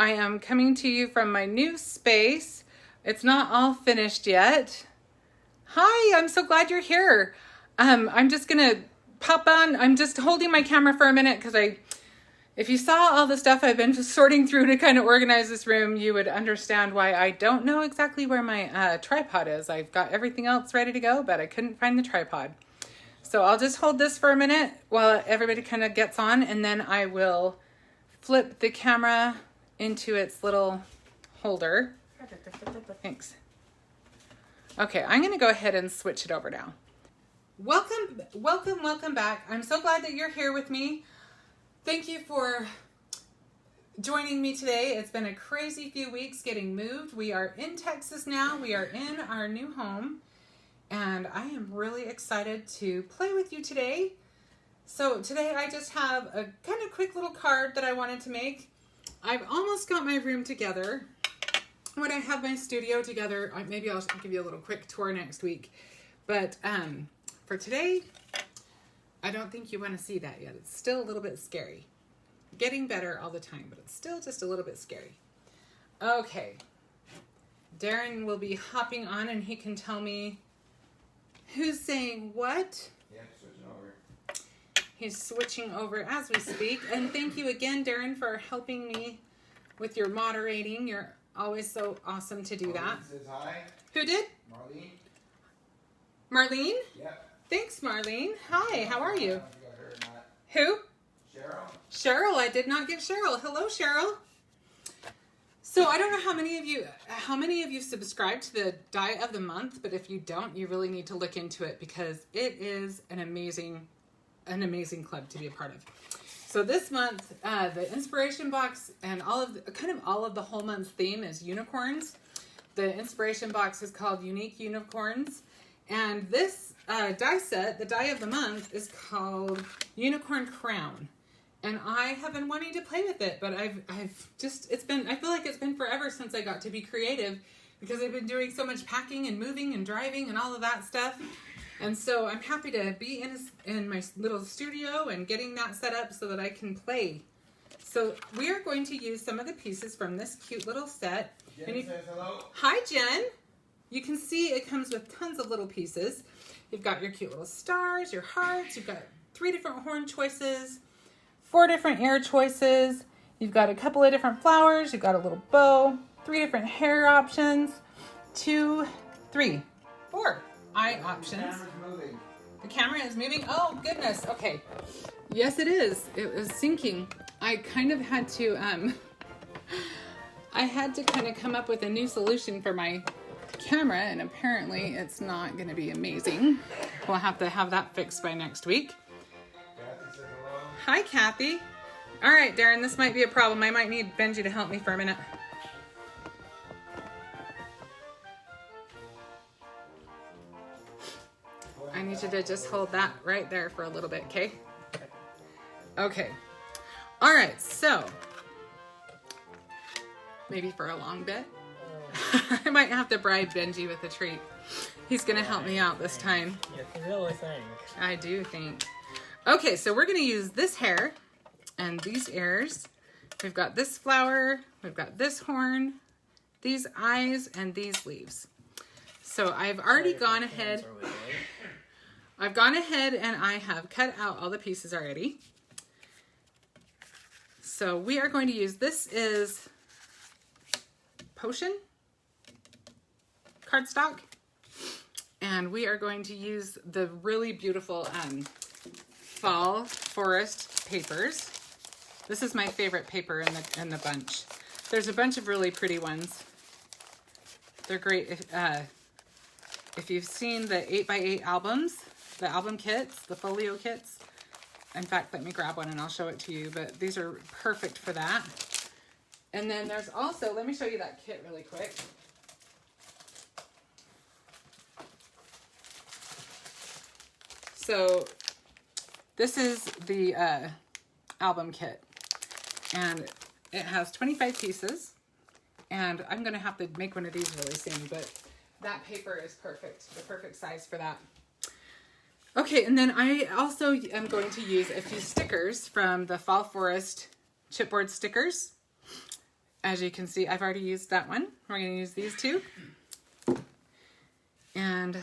I am coming to you from my new space. It's not all finished yet. Hi, I'm so glad you're here. I'm just gonna pop on. I'm just holding my camera for a minute because if you saw all the stuff I've been sorting through to kind of organize this room, you would understand why I don't know exactly where my tripod is. I've got everything else ready to go, but I couldn't find the tripod. So I'll just hold this for a minute while everybody kind of gets on, and then I will flip the camera into its little holder. Thanks. Okay, I'm going to go ahead and switch it over now. Welcome back. I'm so glad that you're here with me. Thank you for joining me today. It's been a crazy few weeks getting moved. We are in Texas now. We are in our new home. And I am really excited to play with you today. So today I just have a kind of quick little card that I wanted to make. I've almost got my room together. When I have my studio together, maybe I'll give you a little quick tour next week. But for today, I don't think you want to see that yet. It's still a little bit scary. Getting better all the time, but it's still just a little bit scary. Okay. Darren will be hopping on and he can tell me who's saying what? Yeah, switching over. He's switching over as we speak. And thank you again, Darren, for helping me with your moderating. You're always so awesome to do that. Says hi. Who did? Marlene. Marlene? Yep. Thanks, Marlene. Hi, how are you? I don't know if you got her or not. Who? Cheryl. Cheryl. I did not get Cheryl. Hello, Cheryl. So I don't know how many of you subscribe to the Diet of the Month, but if you don't, you really need to look into it because it is an amazing club to be a part of. So this month, the inspiration box and all of the whole month's theme is unicorns. The inspiration box is called Unique Unicorns, and this die set, the Die of the Month, is called Unicorn Crown. And I have been wanting to play with it, but I feel like it's been forever since I got to be creative because I've been doing so much packing and moving and driving and all of that stuff. And so I'm happy to be in my little studio and getting that set up so that I can play. So we are going to use some of the pieces from this cute little set. Jen says hello. Hi, Jen. You can see it comes with tons of little pieces. You've got your cute little stars, your hearts. You've got 3 different horn choices, 4 different ear choices. You've got a couple of different flowers. You've got a little bow, 3 different hair options, 2, 3, 4 eye options. The camera's moving. The camera is moving. Oh, goodness. Okay. Yes, it is. It was syncing. I kind of had to, kind of come up with a new solution for my camera, and apparently it's not going to be amazing. We'll have to have that fixed by next week. Kathy says hello. Hi, Kathy. All right, Darren, this might be a problem. I might need Benji to help me for a minute. I need you to just hold that right there for a little bit, okay? Okay. All right, so maybe for a long bit. I might have to bribe Benji with a treat. He's going to help me out this time. You really think. I do think. Okay, so we're going to use this hair and these ears. We've got this flower, we've got this horn, these eyes, and these leaves. So I've already gone ahead. I've gone ahead and I have cut out all the pieces already. So we are going to use, this is Potion cardstock. And we are going to use the really beautiful fall forest papers. This is my favorite paper in the bunch. There's a bunch of really pretty ones. They're great if you've seen the 8x8 albums, the album kits, the folio kits. In fact, let me grab one and I'll show it to you, but these are perfect for that. And then there's also, let me show you that kit really quick. So this is the album kit, and it has 25 pieces, and I'm going to have to make one of these really soon, but that paper is perfect, the perfect size for that. Okay, and then I also am going to use a few stickers from the Fall Forest chipboard stickers. As you can see, I've already used that one. We're going to use these two. And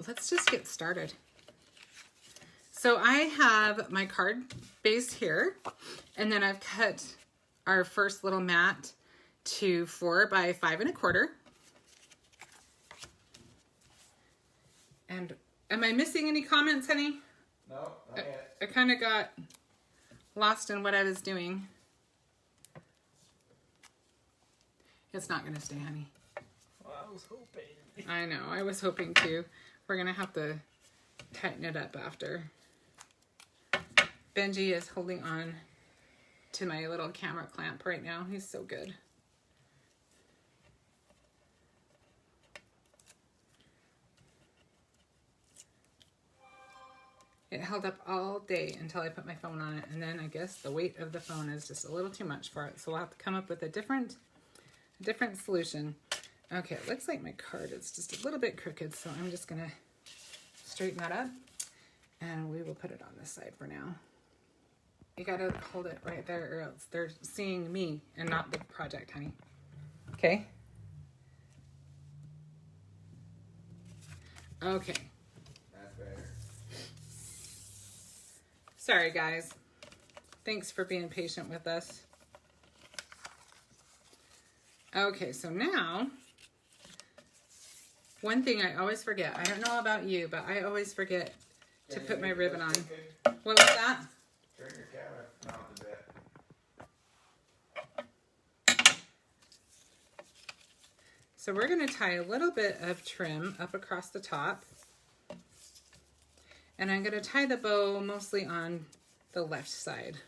let's just get started. So I have my card base here, and then I've cut our first little mat to 4 by 5 1/4. And am I missing any comments, honey? No, not yet. I kind of got lost in what I was doing. It's not going to stay, honey. Well, I was hoping. I know, I was hoping to. We're going to have to tighten it up after. Benji is holding on to my little camera clamp right now. He's so good. It held up all day until I put my phone on it, and then I guess the weight of the phone is just a little too much for it, so we'll have to come up with a different solution. Okay, it looks like my card is just a little bit crooked, so I'm just gonna straighten that up, and we will put it on this side for now. You gotta hold it right there, or else they're seeing me and not the project, honey. Okay? Okay. That's better. Sorry, guys. Thanks for being patient with us. Okay, so now, one thing I always forget, I don't know about you, but I always forget to put my ribbon on. What was that? Turn your camera down a bit. So we're going to tie a little bit of trim up across the top. And I'm going to tie the bow mostly on the left side.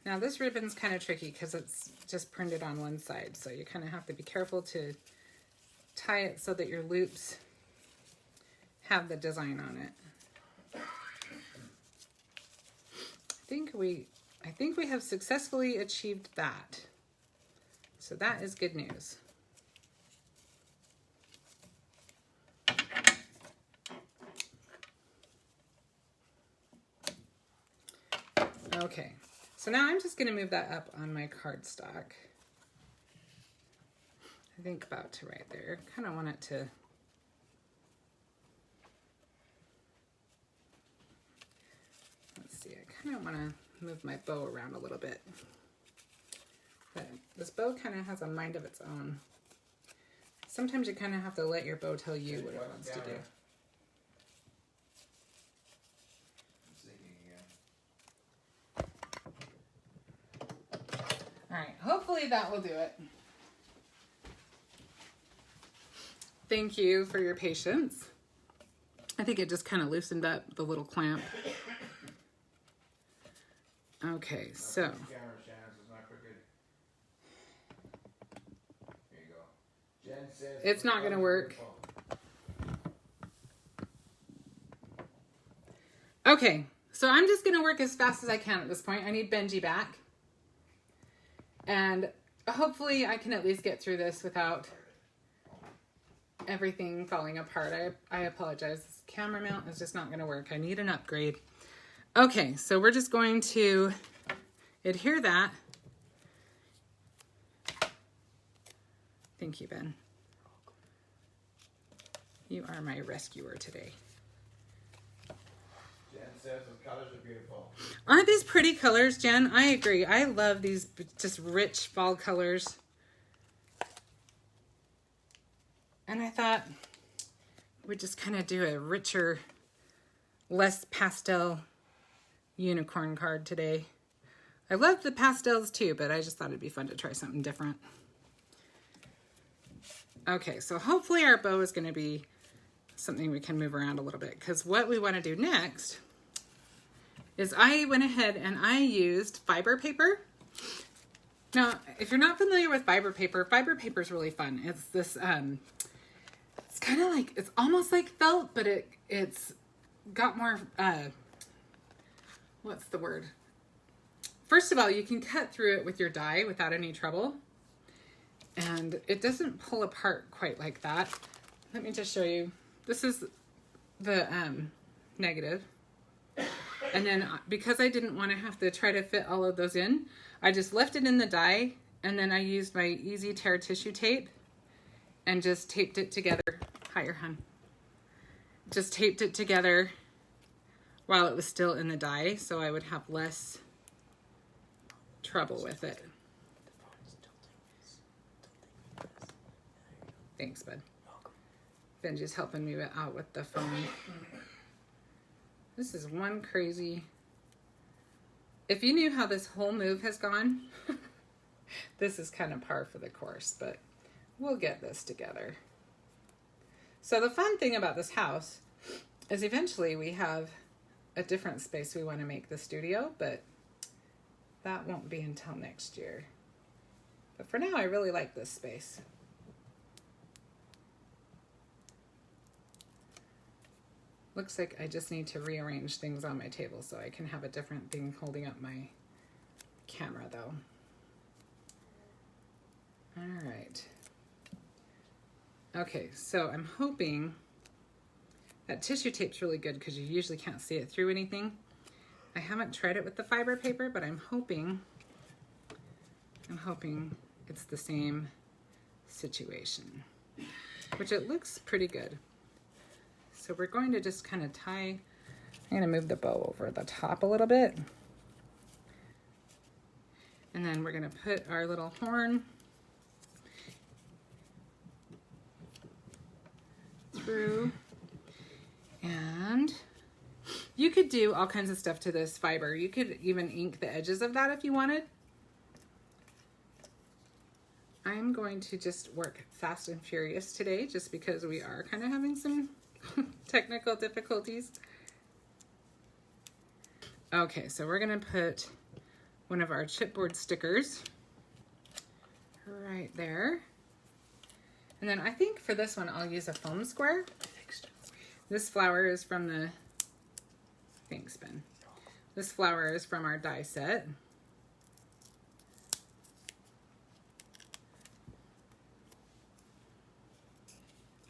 Now this ribbon's kind of tricky because it's just printed on one side, so you kind of have to be careful to tie it so that your loops have the design on it. I think we have successfully achieved that. So that is good news. Okay. So now I'm just going to move that up on my cardstock. I think about to right there. Kind of want it to... Let's see, I kind of want to move my bow around a little bit. But this bow kind of has a mind of its own. Sometimes you kind of have to let your bow tell you what it wants to do. All right, hopefully that will do it. Thank you for your patience. I think it just kind of loosened up the little clamp. Okay, so. It's not going to work. Okay, so I'm just going to work as fast as I can at this point. I need Benji back. And hopefully I can at least get through this without everything falling apart. I apologize. This camera mount is just not going to work. I need an upgrade. Okay, so we're just going to adhere that. Thank you, Ben. You are my rescuer today. Jen says the colors are beautiful. Aren't these pretty colors, Jen? I agree. I love these just rich fall colors. And I thought we'd just kind of do a richer, less pastel unicorn card today. I love the pastels too, but I just thought it'd be fun to try something different. Okay, so hopefully our bow is going to be something we can move around a little bit, because what we want to do next is I went ahead and I used fiber paper. Now, if you're not familiar with fiber paper is really fun. It's this, it's kind of like, it's almost like felt, but it's got more, what's the word? First of all, you can cut through it with your die without any trouble. And it doesn't pull apart quite like that. Let me just show you. This is the negative. And then because I didn't want to have to try to fit all of those in, I just left it in the die, and then I used my Easy Tear tissue tape and just taped it together. Higher, hun. Just taped it together while it was still in the die, so I would have less trouble with it. Thanks, bud. Benji's helping me out with the phone. This is one crazy... If you knew how this whole move has gone, this is kind of par for the course, but we'll get this together. So the fun thing about this house is eventually we have a different space we want to make the studio, but that won't be until next year. But for now, I really like this space. Looks like I just need to rearrange things on my table so I can have a different thing holding up my camera though. All right. Okay, so I'm hoping that tissue tape's really good because you usually can't see it through anything. I haven't tried it with the fiber paper, but I'm hoping it's the same situation, which it looks pretty good. So we're going to just kind of tie, I'm going to move the bow over the top a little bit. And then we're going to put our little horn through. And you could do all kinds of stuff to this fiber. You could even ink the edges of that if you wanted. I'm going to just work fast and furious today just because we are kind of having some technical difficulties. Okay, so we're gonna put one of our chipboard stickers right there. And then I think for this one, I'll use a foam square. This flower is from the, thanks Ben. This flower is from our die set.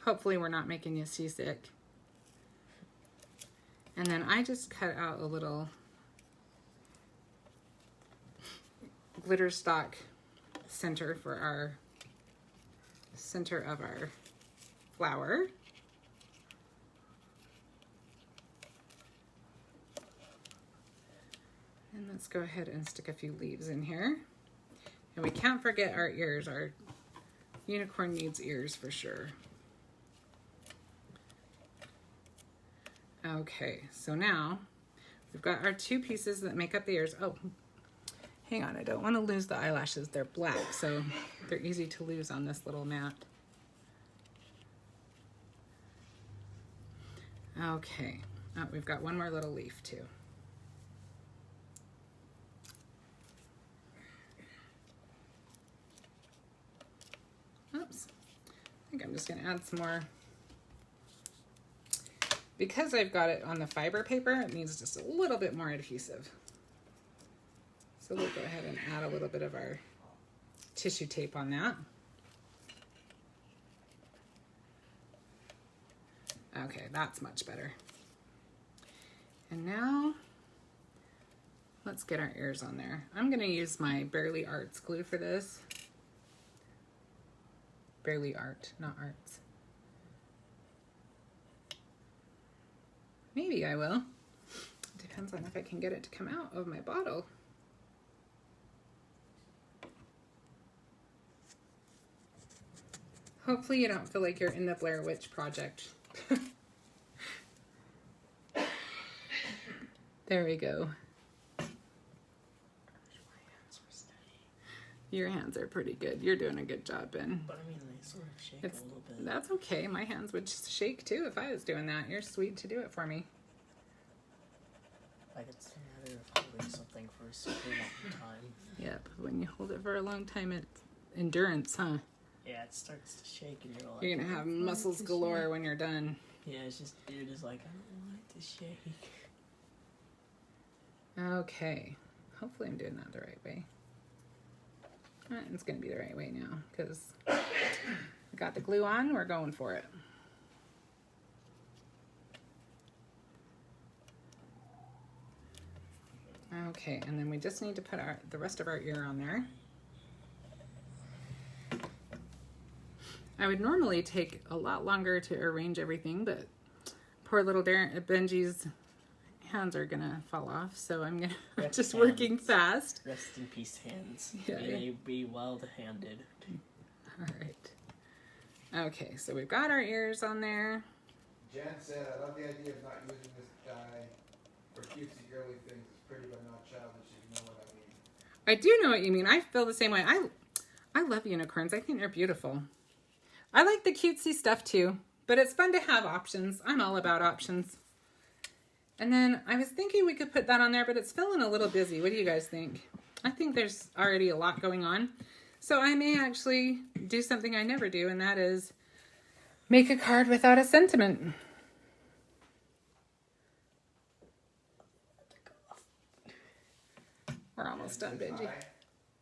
Hopefully we're not making you seasick. And then I just cut out a little glitter stock center for our center of our flower. And let's go ahead and stick a few leaves in here. And we can't forget our ears. Our unicorn needs ears for sure. Okay, so now we've got our two pieces that make up the ears. Oh, hang on, I don't want to lose the eyelashes. They're black, so they're easy to lose on this little mat. Okay, oh, we've got one more little leaf too. Oops, I think I'm just gonna add some more. Because I've got it on the fiber paper, it needs just a little bit more adhesive. So we'll go ahead and add a little bit of our tissue tape on that. Okay, that's much better. And now, let's get our ears on there. I'm gonna use my Barely Arts glue for this. Barely Art, not Arts. Maybe I will. Depends on if I can get it to come out of my bottle. Hopefully you don't feel like you're in the Blair Witch Project. There we go. Your hands are pretty good. You're doing a good job, Ben. But I mean, they sort of shake a little bit. That's okay. My hands would shake too if I was doing that. You're sweet to do it for me. Like it's a matter of holding something for a super long time. Yep. When you hold it for a long time, it's endurance, huh? Yeah, it starts to shake and you're like... You're going to have muscles galore when you're done. Yeah, it's just, you're just like, I don't want it to shake. Okay. Hopefully I'm doing that the right way. It's going to be the right way now because we got the glue on. We're going for it. Okay, and then we just need to put the rest of our ear on there. I would normally take a lot longer to arrange everything, but poor little Benji's hands are gonna fall off, so I'm just working fast. Rest in peace, hands. Yeah. May they be well-handed. All right. Okay, so we've got our ears on there. Jen said, I love the idea of not using this dye for cutesy girly things. It's pretty but not childish, if you know what I mean. I do know what you mean. I feel the same way. I love unicorns. I think they're beautiful. I like the cutesy stuff too, but it's fun to have options. I'm all about options. And then I was thinking we could put that on there, but it's feeling a little busy. What do you guys think? I think there's already a lot going on. So I may actually do something I never do, and that is make a card without a sentiment. We're almost done, Benji. Hi,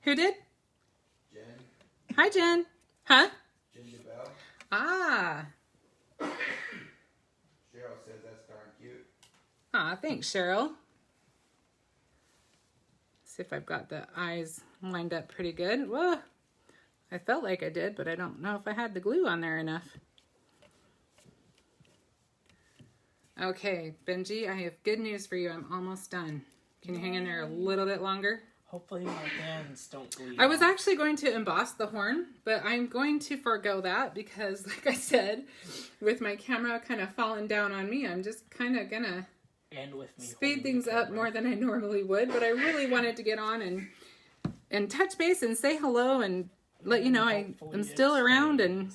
Who did? Jen. Hi, Jen. Huh? Ginger Bell. Ah. Cheryl says that's darn cute. Ah, thanks, Cheryl. See if I've got the eyes lined up pretty good. Whoa. I felt like I did, but I don't know if I had the glue on there enough. Okay, Benji, I have good news for you. I'm almost done. Can you hang in there a little bit longer? Hopefully my hands don't bleed. I was actually going to emboss the horn, but I'm going to forego that because, like I said, with my camera kind of falling down on me, I'm just kind of gonna speed things up more than I normally would. But I really wanted to get on and touch base and say hello and let you know I'm still around and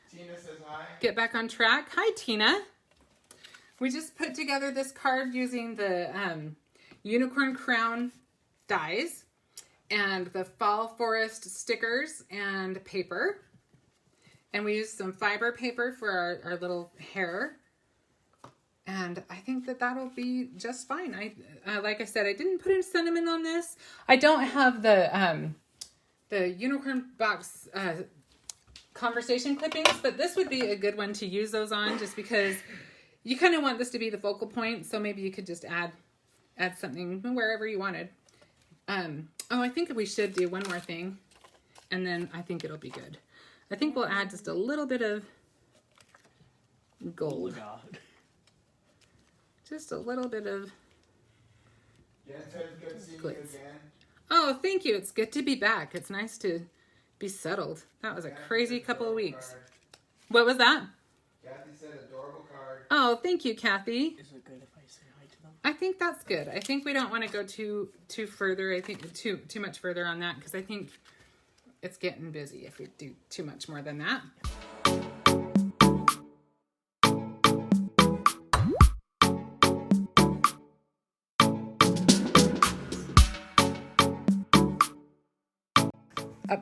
Tina says hi. get back on track. Hi, Tina. We just put together this card using the Unicorn Crown dies and the Fall Forest stickers and paper. And we used some fiber paper for our little hair. And I think that that'll be just fine. Like I said, I didn't put any sentiment on this. I don't have the Unicorn Box conversation clippings, but this would be a good one to use those on just because you kind of want this to be the focal point. So maybe you could just add something wherever you wanted. I think we should do one more thing, and then I think it'll be good. I think we'll add just a little bit of gold. Oh my God. Just a little bit of Jen says good seeing you glitz. again. Oh, thank you. It's good to be back. It's nice to be settled. That was a crazy couple of weeks. Card. What was that? Kathy said adorable card. Oh, thank you, Kathy. Is it good if I say hi to them? I think that's good. I think we don't want to go too further. I think too much further on that because I think it's getting busy if we do too much more than that.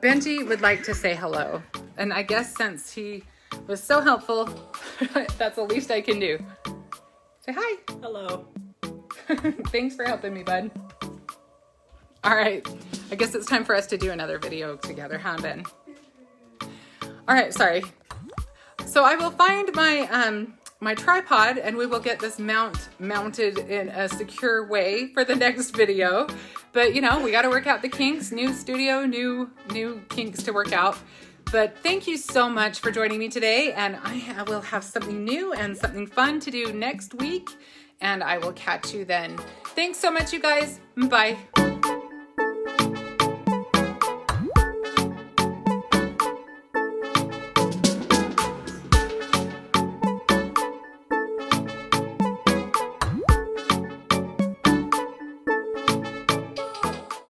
Benji would like to say hello. And I guess since he was so helpful, that's the least I can do. Say hi. Hello. Thanks for helping me, bud. All right. I guess it's time for us to do another video together, huh, Ben? All right, sorry. So I will find my my tripod and we will get this mounted in a secure way for the next video. But, you know, we got to work out the kinks. New studio, new kinks to work out. But thank you so much for joining me today. And I will have something new and something fun to do next week. And I will catch you then. Thanks so much, you guys. Bye.